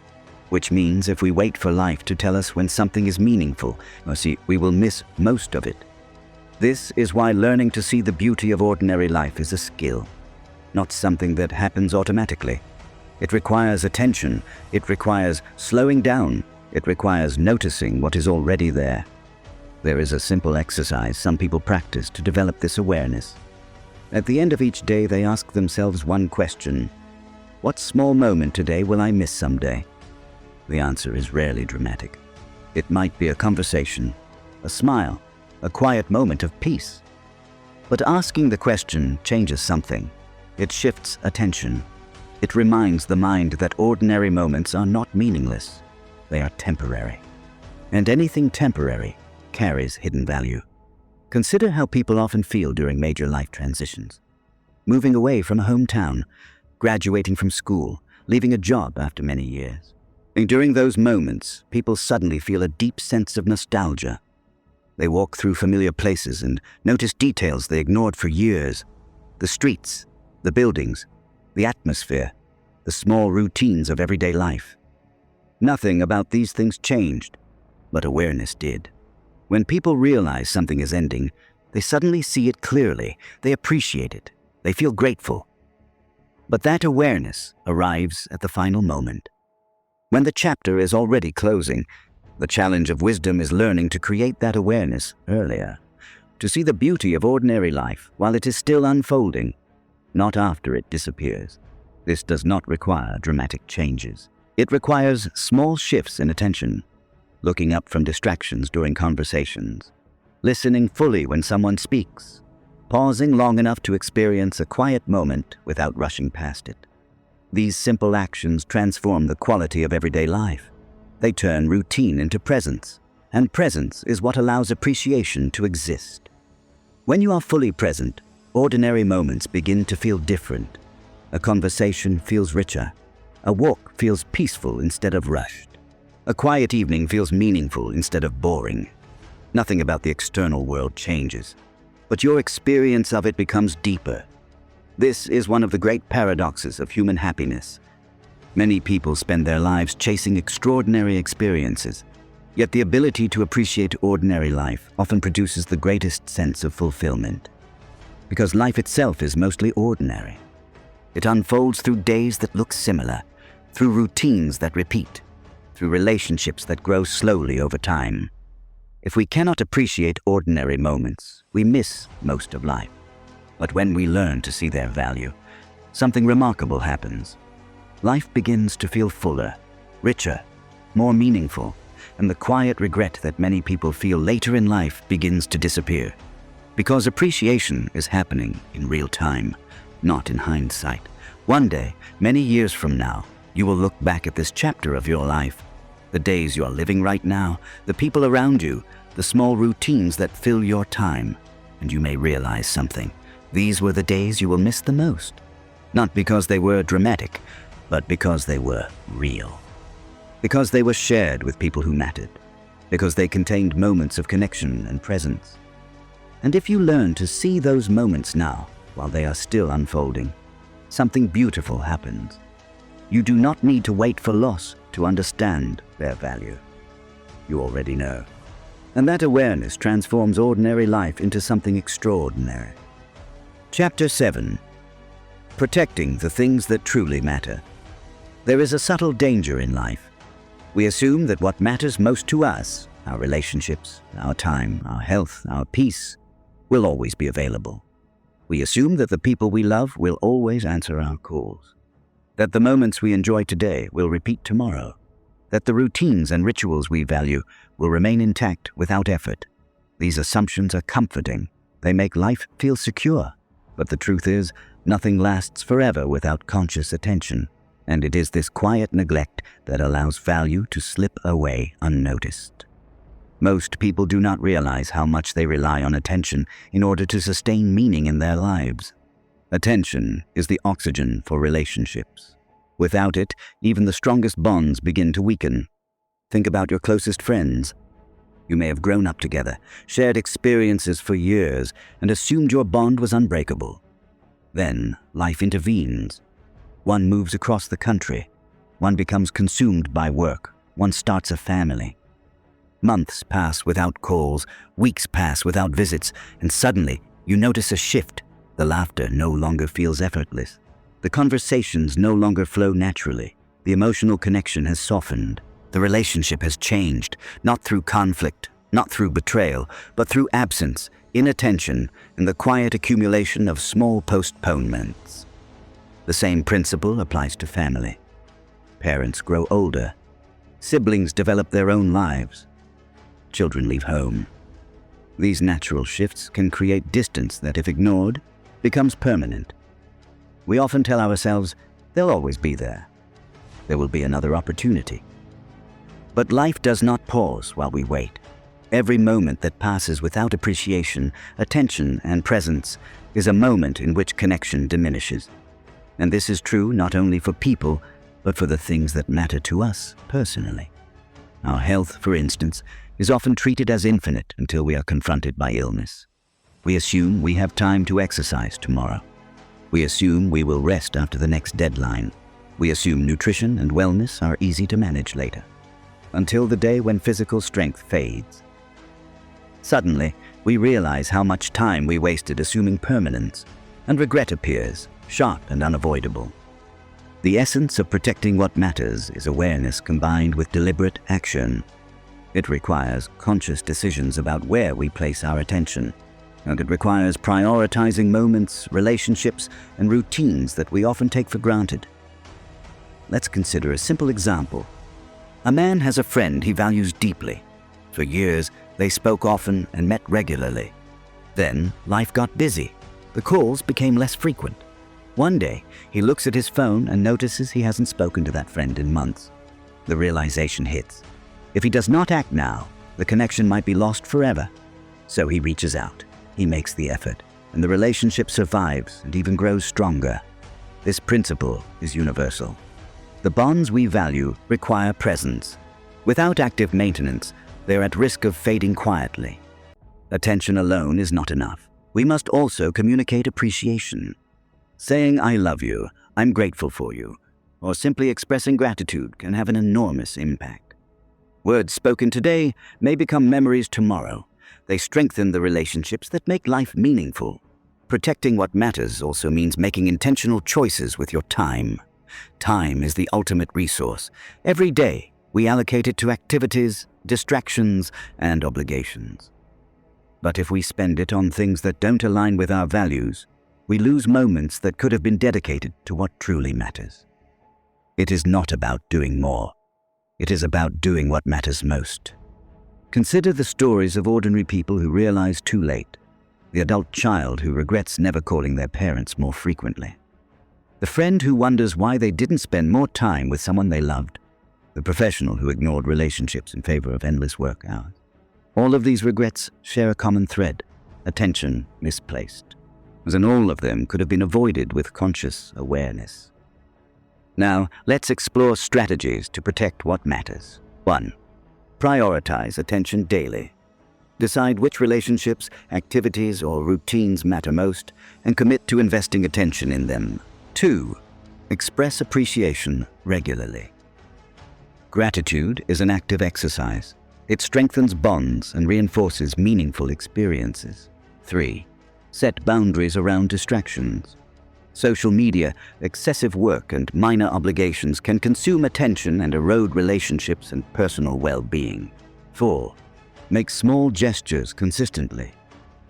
Which means if we wait for life to tell us when something is meaningful, we will miss most of it. This is why learning to see the beauty of ordinary life is a skill, not something that happens automatically. It requires attention, it requires slowing down, it requires noticing what is already there. There is a simple exercise some people practice to develop this awareness. At the end of each day, they ask themselves one question: what small moment today will I miss someday? The answer is rarely dramatic. It might be a conversation, a smile, a quiet moment of peace. But asking the question changes something. It shifts attention. It reminds the mind that ordinary moments are not meaningless. They are temporary. And anything temporary carries hidden value. Consider how people often feel during major life transitions. Moving away from a hometown, graduating from school, leaving a job after many years. And during those moments, people suddenly feel a deep sense of nostalgia. They walk through familiar places and notice details they ignored for years. The streets, the buildings, the atmosphere, the small routines of everyday life. Nothing about these things changed, but awareness did. When people realize something is ending, they suddenly see it clearly, they appreciate it, they feel grateful. But that awareness arrives at the final moment. When the chapter is already closing, the challenge of wisdom is learning to create that awareness earlier, to see the beauty of ordinary life while it is still unfolding. not after it disappears. This does not require dramatic changes. It requires small shifts in attention, looking up from distractions during conversations, listening fully when someone speaks, pausing long enough to experience a quiet moment without rushing past it. These simple actions transform the quality of everyday life. They turn routine into presence, and presence is what allows appreciation to exist. When you are fully present, ordinary moments begin to feel different. A conversation feels richer. A walk feels peaceful instead of rushed. A quiet evening feels meaningful instead of boring. Nothing about the external world changes, but your experience of it becomes deeper. This is one of the great paradoxes of human happiness. Many people spend their lives chasing extraordinary experiences, yet the ability to appreciate ordinary life often produces the greatest sense of fulfillment. Because life itself is mostly ordinary. It unfolds through days that look similar, through routines that repeat, through relationships that grow slowly over time. If we cannot appreciate ordinary moments, we miss most of life. But when we learn to see their value, something remarkable happens. Life begins to feel fuller, richer, more meaningful, and the quiet regret that many people feel later in life begins to disappear. Because appreciation is happening in real time, not in hindsight. One day, many years from now, you will look back at this chapter of your life, the days you are living right now, the people around you, the small routines that fill your time, and you may realize something. These were the days you will miss the most. Not because they were dramatic, but because they were real. Because they were shared with people who mattered. Because they contained moments of connection and presence. And if you learn to see those moments now, while they are still unfolding, something beautiful happens. You do not need to wait for loss to understand their value. You already know. And that awareness transforms ordinary life into something extraordinary. Chapter 7. Protecting the things that truly matter. There is a subtle danger in life. We assume that what matters most to us, our relationships, our time, our health, our peace, will always be available. We assume that the people we love will always answer our calls. That the moments we enjoy today will repeat tomorrow. That the routines and rituals we value will remain intact without effort. These assumptions are comforting. They make life feel secure. But the truth is, nothing lasts forever without conscious attention. And it is this quiet neglect that allows value to slip away unnoticed. Most people do not realize how much they rely on attention in order to sustain meaning in their lives. Attention is the oxygen for relationships. Without it, even the strongest bonds begin to weaken. Think about your closest friends. You may have grown up together, shared experiences for years, and assumed your bond was unbreakable. Then, life intervenes. One moves across the country. One becomes consumed by work. One starts a family. Months pass without calls, weeks pass without visits, and suddenly you notice a shift. The laughter no longer feels effortless. The conversations no longer flow naturally. The emotional connection has softened. The relationship has changed, not through conflict, not through betrayal, but through absence, inattention, and the quiet accumulation of small postponements. The same principle applies to family. Parents grow older. Siblings develop their own lives. Children leave home. These natural shifts can create distance that, if ignored, becomes permanent. We often tell ourselves, they'll always be there. There will be another opportunity. But life does not pause while we wait. Every moment that passes without appreciation, attention, and presence is a moment in which connection diminishes. And this is true not only for people, but for the things that matter to us personally. Our health, for instance, is often treated as infinite until we are confronted by illness. We assume we have time to exercise tomorrow. We assume we will rest after the next deadline. We assume nutrition and wellness are easy to manage later, until the day when physical strength fades. Suddenly, we realize how much time we wasted assuming permanence, and regret appears, sharp and unavoidable. The essence of protecting what matters is awareness combined with deliberate action. It requires conscious decisions about where we place our attention. and it requires prioritizing moments, relationships, and routines that we often take for granted. Let's consider a simple example. A man has a friend he values deeply. For years, they spoke often and met regularly. Then, life got busy. The calls became less frequent. One day, he looks at his phone and notices he hasn't spoken to that friend in months. The realization hits. If he does not act now, the connection might be lost forever. So he reaches out. He makes the effort, and the relationship survives and even grows stronger. This principle is universal. The bonds we value require presence. Without active maintenance, they're at risk of fading quietly. Attention alone is not enough. We must also communicate appreciation. Saying "I love you," "I'm grateful for you," or simply expressing gratitude can have an enormous impact. Words spoken today may become memories tomorrow. They strengthen the relationships that make life meaningful. Protecting what matters also means making intentional choices with your time. Time is the ultimate resource. Every day, we allocate it to activities, distractions, and obligations. But if we spend it on things that don't align with our values, we lose moments that could have been dedicated to what truly matters. It is not about doing more. It is about doing what matters most. Consider the stories of ordinary people who realize too late. The adult child who regrets never calling their parents more frequently. The friend who wonders why they didn't spend more time with someone they loved. The professional who ignored relationships in favor of endless work hours. All of these regrets share a common thread: attention misplaced. And all of them could have been avoided with conscious awareness. Now, let's explore strategies to protect what matters. 1. Prioritize attention daily. Decide which relationships, activities, or routines matter most and commit to investing attention in them. 2. Express appreciation regularly. Gratitude is an active exercise. It strengthens bonds and reinforces meaningful experiences. 3. Set boundaries around distractions. Social media, excessive work, and minor obligations can consume attention and erode relationships and personal well-being. 4. Make small gestures consistently.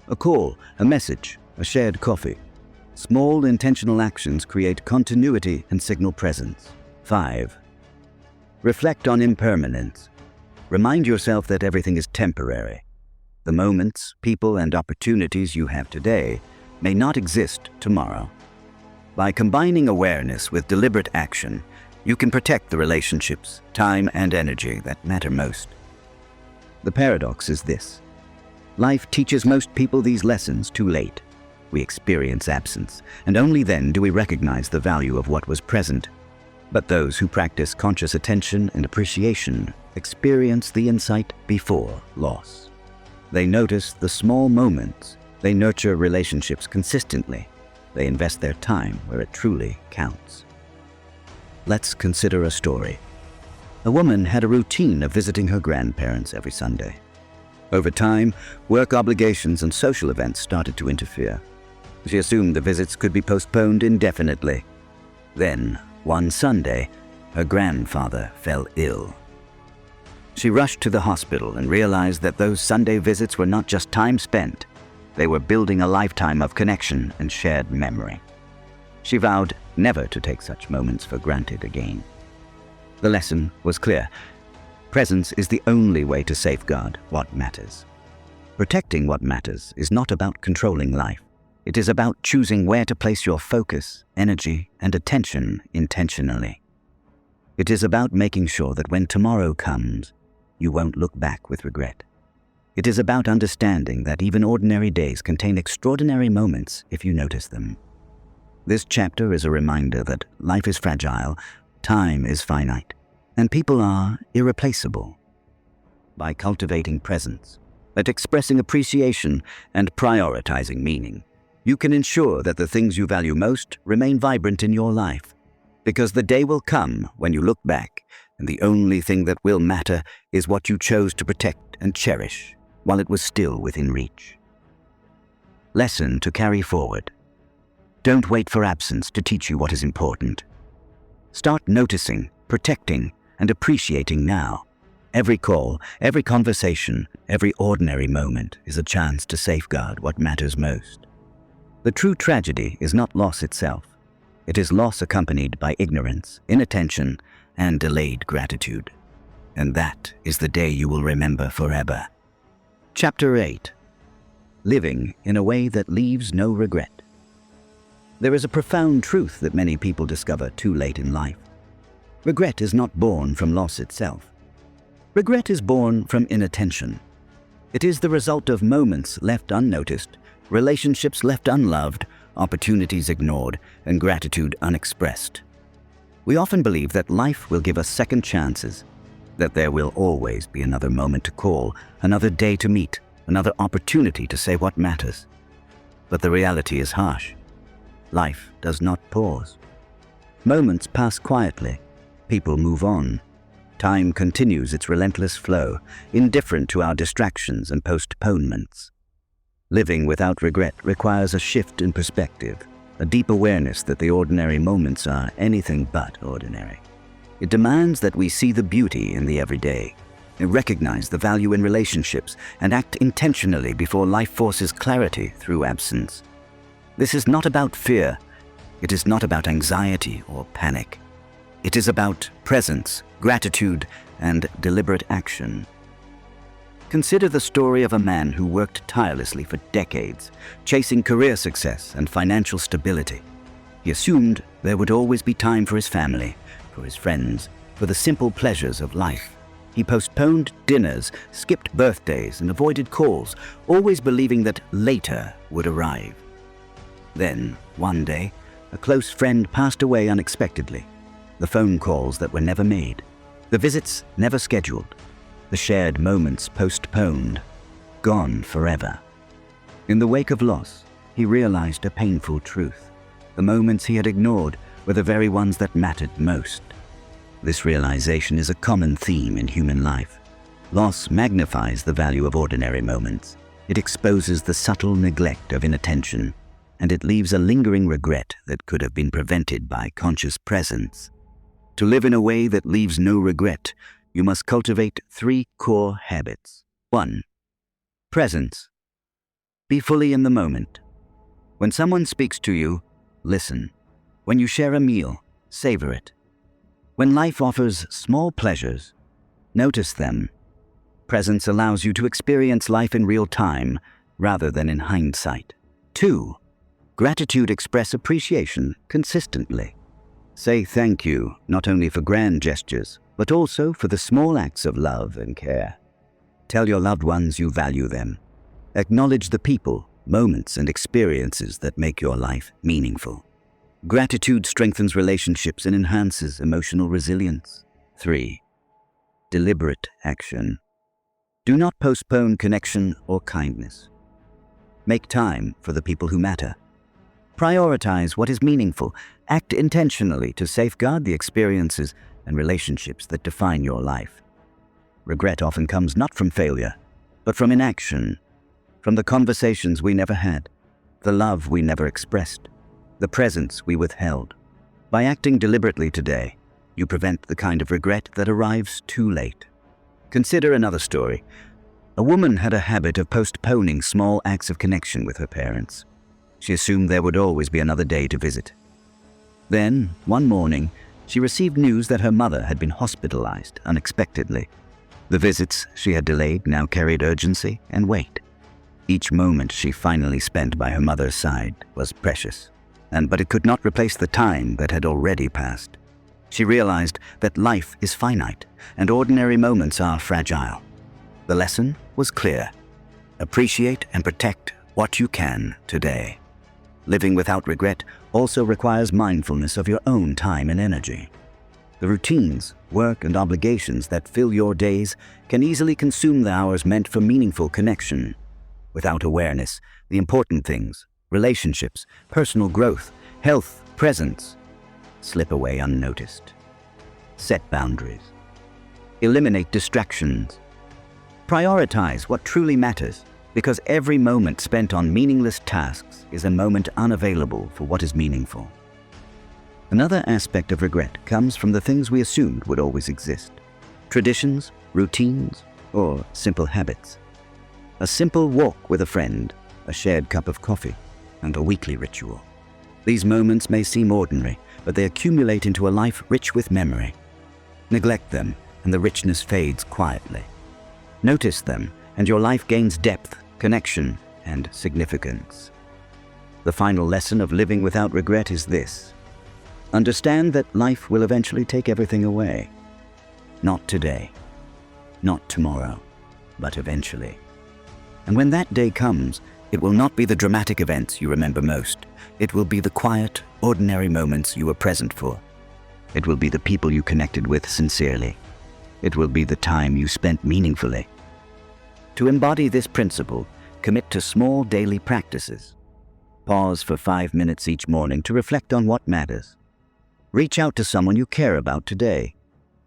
A call, a message, a shared coffee. Small intentional actions create continuity and signal presence. 5. Reflect on impermanence. Remind yourself that everything is temporary. The moments, people, and opportunities you have today may not exist tomorrow. By combining awareness with deliberate action, you can protect the relationships, time, and energy that matter most. The paradox is this: life teaches most people these lessons too late. We experience absence, and only then do we recognize the value of what was present. But those who practice conscious attention and appreciation experience the insight before loss. They notice the small moments. They nurture relationships consistently. They invest their time where it truly counts. Let's consider a story. A woman had a routine of visiting her grandparents every Sunday. Over time, work obligations and social events started to interfere. She assumed the visits could be postponed indefinitely. Then, one Sunday, her grandfather fell ill. She rushed to the hospital and realized that those Sunday visits were not just time spent. They were building a lifetime of connection and shared memory. She vowed never to take such moments for granted again. The lesson was clear. Presence is the only way to safeguard what matters. Protecting what matters is not about controlling life. It is about choosing where to place your focus, energy, and attention intentionally. It is about making sure that when tomorrow comes, you won't look back with regret. It is about understanding that even ordinary days contain extraordinary moments if you notice them. This chapter is a reminder that life is fragile, time is finite, and people are irreplaceable. By cultivating presence, at expressing appreciation, and prioritizing meaning, you can ensure that the things you value most remain vibrant in your life. Because the day will come when you look back, and the only thing that will matter is what you chose to protect and cherish while it was still within reach. Lesson to carry forward. Don't wait for absence to teach you what is important. Start noticing, protecting, and appreciating now. Every call, every conversation, every ordinary moment is a chance to safeguard what matters most. The true tragedy is not loss itself. It is loss accompanied by ignorance, inattention, and delayed gratitude. And that is the day you will remember forever. Chapter 8. Living in a way that leaves no regret. There is a profound truth that many people discover too late in life. Regret is not born from loss itself. Regret is born from inattention. It is the result of moments left unnoticed, relationships left unloved, opportunities ignored, and gratitude unexpressed. We often believe that life will give us second chances, that there will always be another moment to call, another day to meet, another opportunity to say what matters. But the reality is harsh. Life does not pause. Moments pass quietly. People move on. Time continues its relentless flow, indifferent to our distractions and postponements. Living without regret requires a shift in perspective, a deep awareness that the ordinary moments are anything but ordinary. It demands that we see the beauty in the everyday, and recognize the value in relationships, and act intentionally before life forces clarity through absence. This is not about fear. It is not about anxiety or panic. It is about presence, gratitude, and deliberate action. Consider the story of a man who worked tirelessly for decades, chasing career success and financial stability. He assumed there would always be time for his family, for his friends, for the simple pleasures of life. He postponed dinners, skipped birthdays, and avoided calls, always believing that later would arrive. Then, one day, a close friend passed away unexpectedly. The phone calls that were never made, the visits never scheduled, the shared moments postponed, gone forever. In the wake of loss, he realized a painful truth. The moments he had ignored were the very ones that mattered most. This realization is a common theme in human life. Loss magnifies the value of ordinary moments. It exposes the subtle neglect of inattention, and it leaves a lingering regret that could have been prevented by conscious presence. To live in a way that leaves no regret, you must cultivate 3 core habits. 1. Presence. Be fully in the moment. When someone speaks to you, listen. When you share a meal, savor it. When life offers small pleasures, notice them. Presence allows you to experience life in real time rather than in hindsight. 2. Gratitude. Express appreciation consistently. Say thank you, not only for grand gestures, but also for the small acts of love and care. Tell your loved ones you value them. Acknowledge the people, moments, and experiences that make your life meaningful. Gratitude strengthens relationships and enhances emotional resilience. 3. Deliberate action. Do not postpone connection or kindness. Make time for the people who matter. Prioritize what is meaningful. Act intentionally to safeguard the experiences and relationships that define your life. Regret often comes not from failure, but from inaction, from the conversations we never had, the love we never expressed, the presence we withheld. By acting deliberately today, you prevent the kind of regret that arrives too late. Consider another story. A woman had a habit of postponing small acts of connection with her parents. She assumed there would always be another day to visit. Then, one morning, she received news that her mother had been hospitalized unexpectedly. The visits she had delayed now carried urgency and weight. Each moment she finally spent by her mother's side was precious, but it could not replace the time that had already passed. She realized that life is finite and ordinary moments are fragile. The lesson was clear. Appreciate and protect what you can today. Living without regret also requires mindfulness of your own time and energy. The routines, work, and obligations that fill your days can easily consume the hours meant for meaningful connection. Without awareness, the important things, relationships, personal growth, health, presence, slip away unnoticed. Set boundaries. Eliminate distractions. Prioritize what truly matters, because every moment spent on meaningless tasks is a moment unavailable for what is meaningful. Another aspect of regret comes from the things we assumed would always exist. Traditions, routines, or simple habits. A simple walk with a friend, a shared cup of coffee, and a weekly ritual. These moments may seem ordinary, but they accumulate into a life rich with memory. Neglect them, and the richness fades quietly. Notice them, and your life gains depth, connection, and significance. The final lesson of living without regret is this: understand that life will eventually take everything away. Not today, not tomorrow, but eventually. And when that day comes, it will not be the dramatic events you remember most. It will be the quiet, ordinary moments you were present for. It will be the people you connected with sincerely. It will be the time you spent meaningfully. To embody this principle, commit to small daily practices. Pause for 5 minutes each morning to reflect on what matters. Reach out to someone you care about today.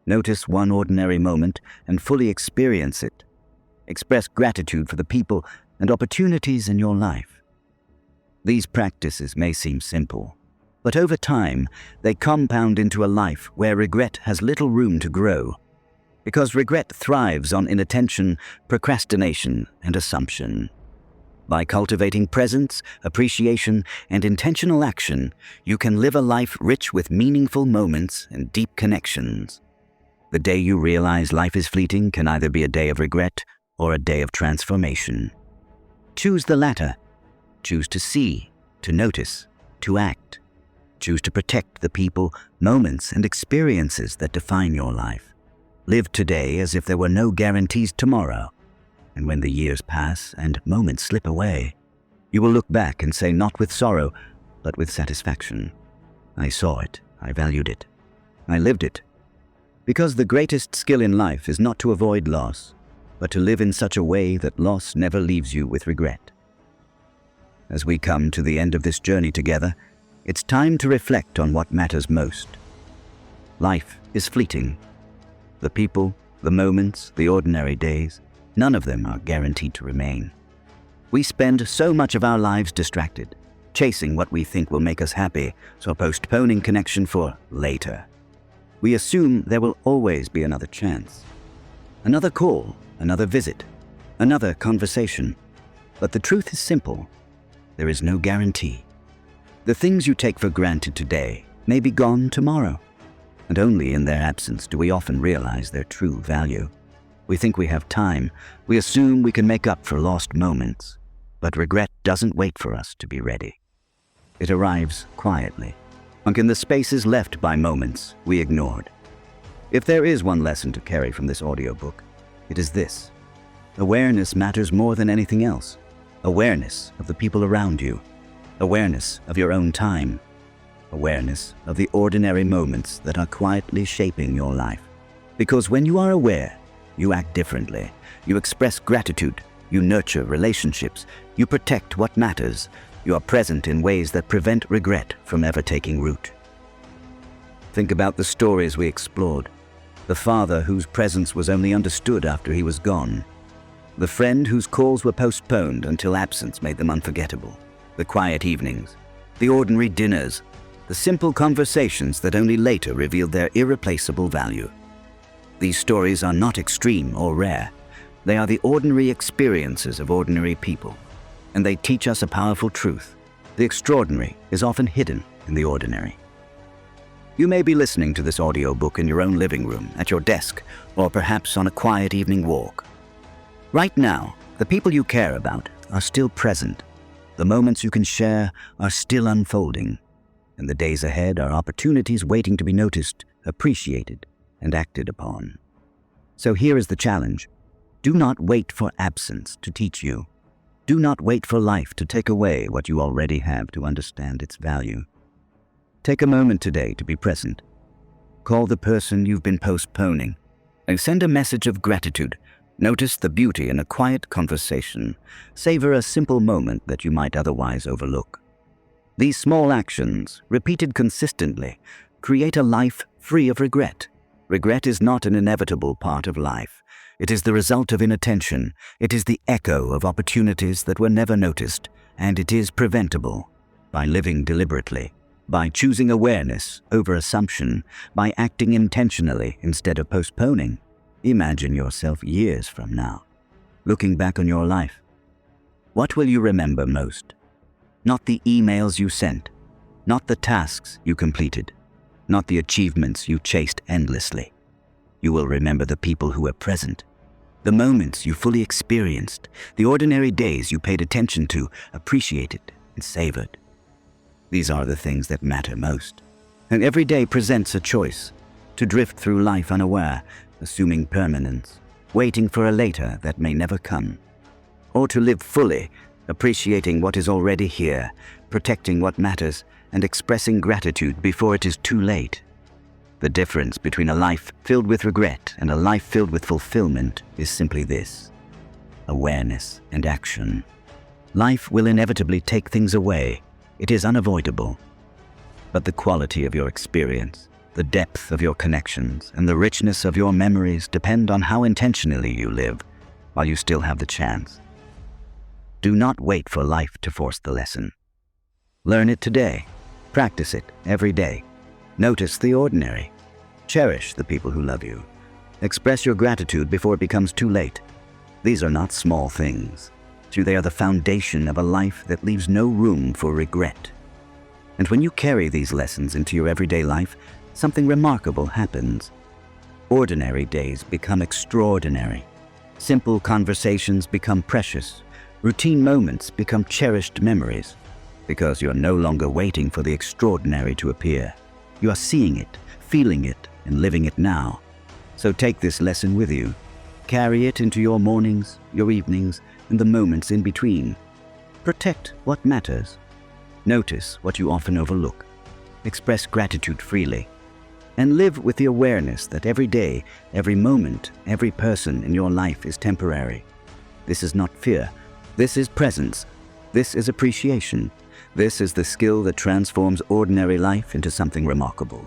Notice one ordinary moment and fully experience it. Express gratitude for the people and opportunities in your life. These practices may seem simple, but over time, they compound into a life where regret has little room to grow. Because regret thrives on inattention, procrastination, and assumption. By cultivating presence, appreciation, and intentional action, you can live a life rich with meaningful moments and deep connections. The day you realize life is fleeting can either be a day of regret or a day of transformation. Choose the latter. Choose to see, to notice, to act. Choose to protect the people, moments, and experiences that define your life. Live today as if there were no guarantees tomorrow. And when the years pass and moments slip away, you will look back and say, not with sorrow, but with satisfaction, I saw it, I valued it, I lived it. Because the greatest skill in life is not to avoid loss, but to live in such a way that loss never leaves you with regret. As we come to the end of this journey together, it's time to reflect on what matters most. Life is fleeting. The people, the moments, the ordinary days, none of them are guaranteed to remain. We spend so much of our lives distracted, chasing what we think will make us happy, so postponing connection for later. We assume there will always be another chance, another call, another visit, another conversation. But the truth is simple. There is no guarantee. The things you take for granted today may be gone tomorrow, and only in their absence do we often realize their true value. We think we have time. We assume we can make up for lost moments. But regret doesn't wait for us to be ready. It arrives quietly, in the spaces left by moments we ignored. If there is one lesson to carry from this audiobook, it is this: awareness matters more than anything else. Awareness of the people around you. Awareness of your own time. Awareness of the ordinary moments that are quietly shaping your life. Because when you are aware, you act differently. You express gratitude. You nurture relationships. You protect what matters. You are present in ways that prevent regret from ever taking root. Think about the stories we explored. The father whose presence was only understood after he was gone. The friend whose calls were postponed until absence made them unforgettable. The quiet evenings. The ordinary dinners. The simple conversations that only later revealed their irreplaceable value. These stories are not extreme or rare. They are the ordinary experiences of ordinary people, and they teach us a powerful truth. The extraordinary is often hidden in the ordinary. You may be listening to this audiobook in your own living room, at your desk, or perhaps on a quiet evening walk. Right now, the people you care about are still present. The moments you can share are still unfolding, and the days ahead are opportunities waiting to be noticed, appreciated, and acted upon. So here is the challenge. Do not wait for absence to teach you. Do not wait for life to take away what you already have to understand its value. Take a moment today to be present. Call the person you've been postponing, and send a message of gratitude. Notice the beauty in a quiet conversation. Savor a simple moment that you might otherwise overlook. These small actions, repeated consistently, create a life free of regret. Regret is not an inevitable part of life. It is the result of inattention. It is the echo of opportunities that were never noticed, and it is preventable by living deliberately, by choosing awareness over assumption, by acting intentionally instead of postponing. Imagine yourself years from now, looking back on your life. What will you remember most? Not the emails you sent, not the tasks you completed, not the achievements you chased endlessly. You will remember the people who were present, the moments you fully experienced, the ordinary days you paid attention to, appreciated, and savored. These are the things that matter most. And every day presents a choice: to drift through life unaware, assuming permanence, waiting for a later that may never come, or to live fully, appreciating what is already here, protecting what matters, and expressing gratitude before it is too late. The difference between a life filled with regret and a life filled with fulfillment is simply this: awareness and action. Life will inevitably take things away. It is unavoidable. But the quality of your experience, the depth of your connections, and the richness of your memories depend on how intentionally you live while you still have the chance. Do not wait for life to force the lesson. Learn it today. Practice it every day. Notice the ordinary. Cherish the people who love you. Express your gratitude before it becomes too late. These are not small things. They are the foundation of a life that leaves no room for regret. And when you carry these lessons into your everyday life, something remarkable happens. Ordinary days become extraordinary. Simple conversations become precious. Routine moments become cherished memories. Because you're no longer waiting for the extraordinary to appear. You are seeing it, feeling it, and living it now. So take this lesson with you. Carry it into your mornings, your evenings, and the moments in between. Protect what matters. Notice what you often overlook. Express gratitude freely. And live with the awareness that every day, every moment, every person in your life is temporary. This is not fear. This is presence. This is appreciation. This is the skill that transforms ordinary life into something remarkable.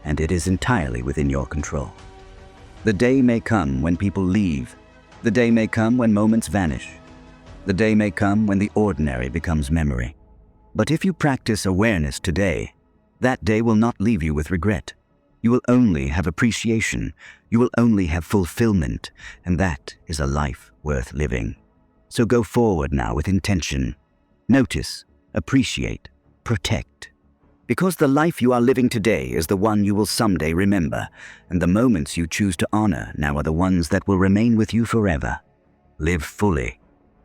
And it is entirely within your control. The day may come when people leave. The day may come when moments vanish. The day may come when the ordinary becomes memory. But if you practice awareness today, that day will not leave you with regret. You will only have appreciation. You will only have fulfillment. And that is a life worth living. So go forward now with intention. Notice, appreciate, protect. Because the life you are living today is the one you will someday remember, and the moments you choose to honor now are the ones that will remain with you forever. Live fully,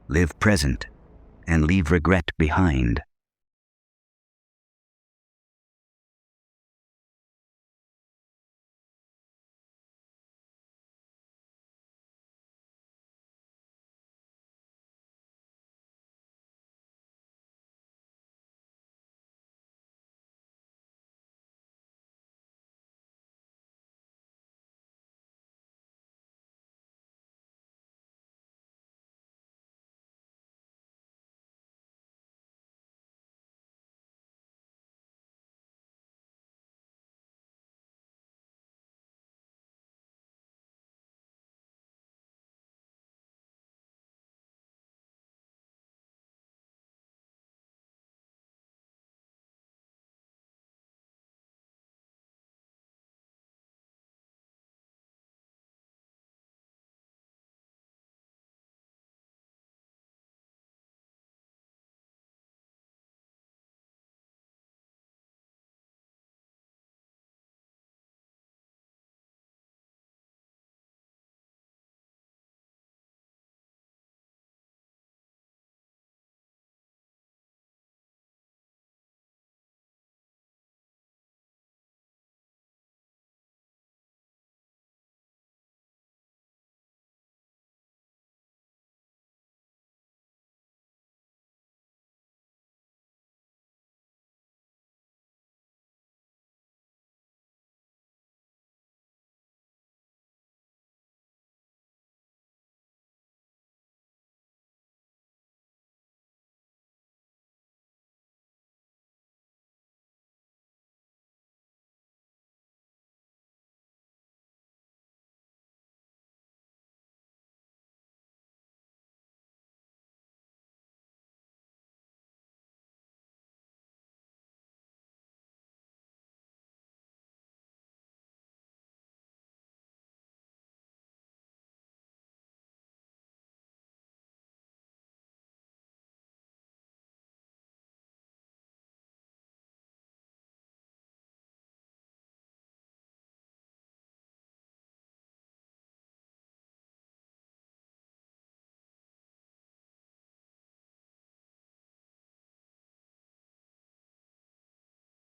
live present, and leave regret behind.